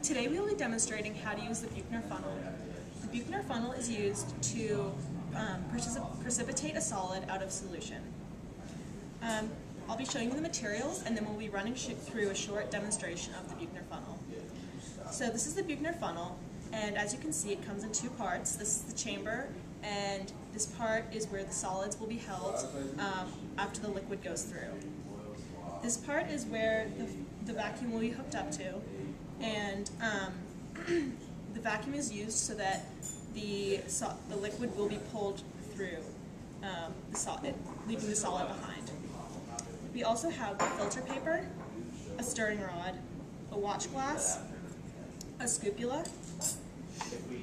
Today we will be demonstrating how to use the Buchner Funnel. The Buchner Funnel is used to precipitate a solid out of solution. I'll be showing you the materials, and then we'll be running through a short demonstration of the Buchner Funnel. So this is the Buchner Funnel, and as you can see, it comes in two parts. This is the chamber, and this part is where the solids will be held after the liquid goes through. This part is where the vacuum will be hooked up to, and the vacuum is used so that the liquid will be pulled through, leaving the solid behind. We also have filter paper, a stirring rod, a watch glass, a scupula,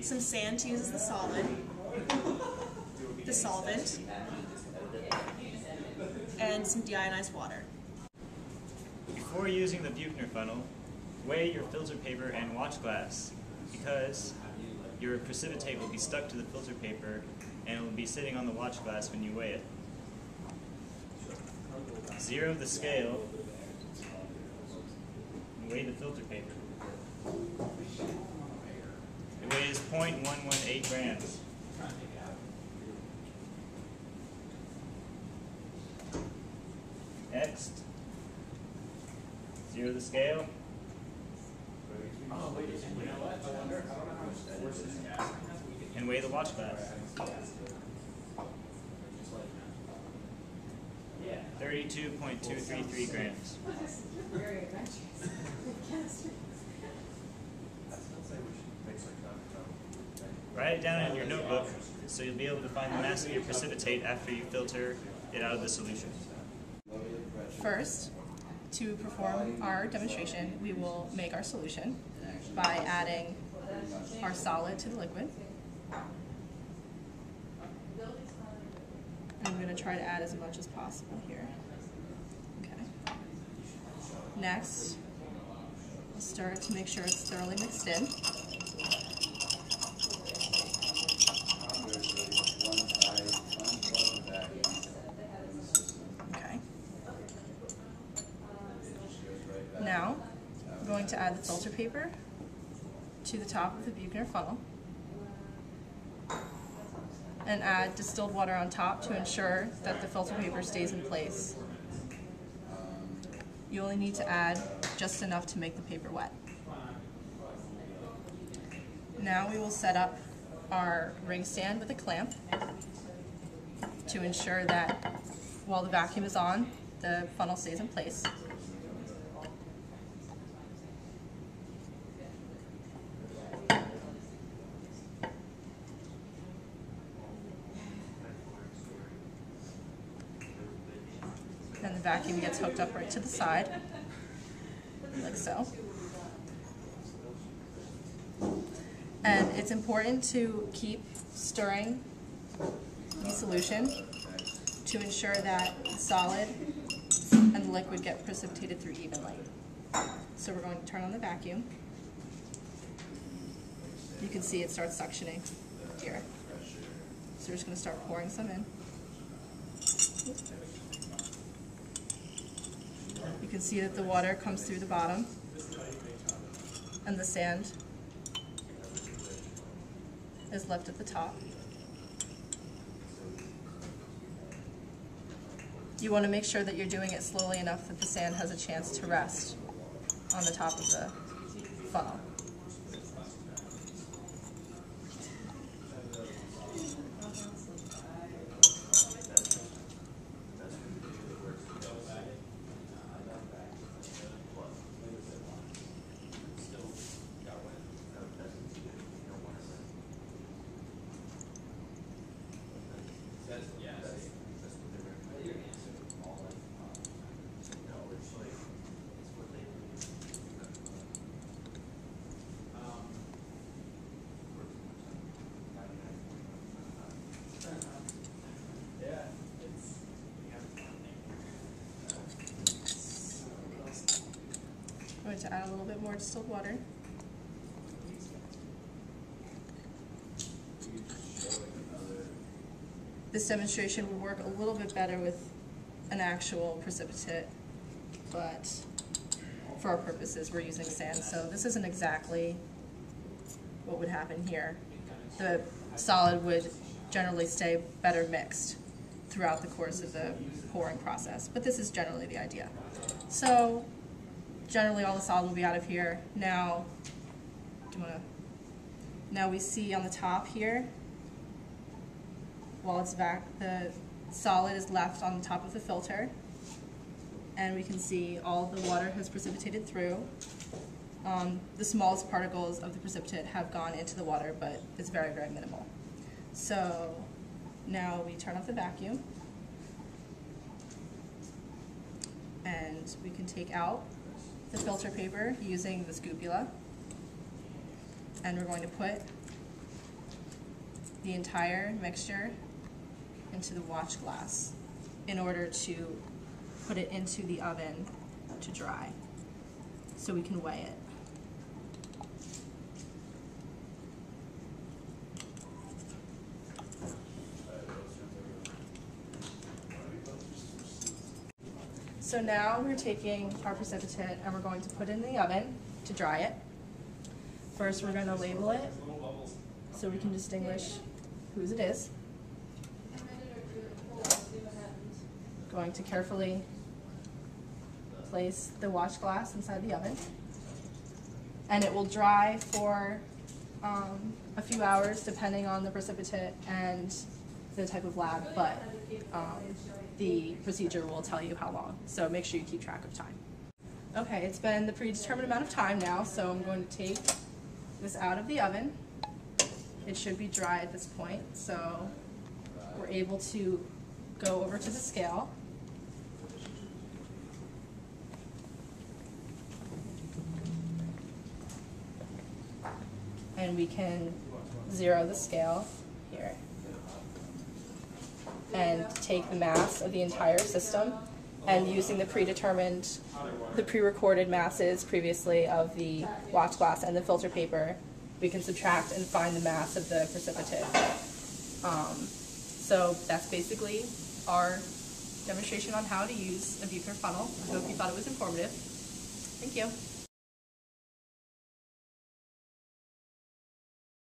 some sand to use as the solid, the solvent, and some deionized water. Before using the Buchner funnel, weigh your filter paper and watch glass, because your precipitate will be stuck to the filter paper and it will be sitting on the watch glass when you weigh it. Zero the scale and weigh the filter paper. It weighs 0.118 grams. Next, zero the scale. And weigh the watch glass. 32.233 grams. Write it down in your notebook so you'll be able to find the mass of your precipitate after you filter it out of the solution. First, to perform our demonstration, we will make our solution by adding our solid to the liquid. I'm going to try to add as much as possible here. Okay. Next, we'll stir it to make sure it's thoroughly mixed in. Okay. Now, I'm going to add the filter paper to the top of the Buchner funnel and add distilled water on top to ensure that the filter paper stays in place. You only need to add just enough to make the paper wet. Now we will set up our ring stand with a clamp to ensure that while the vacuum is on, the funnel stays in place. And the vacuum gets hooked up right to the side, like so. And it's important to keep stirring the solution to ensure that the solid and the liquid get precipitated through evenly. So we're going to turn on the vacuum. You can see it starts suctioning here. So we're just going to start pouring some in. You can see that the water comes through the bottom and the sand is left at the top. You want to make sure that you're doing it slowly enough that the sand has a chance to rest on the top of the funnel. I'm going to add a little bit more distilled water. This demonstration would work a little bit better with an actual precipitate, but for our purposes, we're using sand, so this isn't exactly what would happen here. The solid would generally stay better mixed throughout the course of the pouring process, but this is generally the idea. So generally all the solid will be out of here. Now, now we see on the top here, while it's back, the solid is left on the top of the filter, and we can see all the water has precipitated through. The smallest particles of the precipitate have gone into the water, but it's very, very minimal. So now we turn off the vacuum, and we can take out the filter paper using the scoopula, and we're going to put the entire mixture into the watch glass in order to put it into the oven to dry so we can weigh it. So now we're taking our precipitate and we're going to put it in the oven to dry it. First we're going to label it so we can distinguish whose it is. Going to carefully place the watch glass inside the oven, and it will dry for a few hours depending on the precipitate and the type of lab, but the procedure will tell you how long, so make sure you keep track of time. Okay, it's been the predetermined amount of time now, so I'm going to take this out of the oven. It should be dry at this point, so we're able to go over to the scale. And we can zero the scale here and take the mass of the entire system, and using the pre-recorded masses previously of the watch glass and the filter paper, we can subtract and find the mass of the precipitate. So that's basically our demonstration on how to use a Buchner funnel. I hope you thought it was informative. Thank you.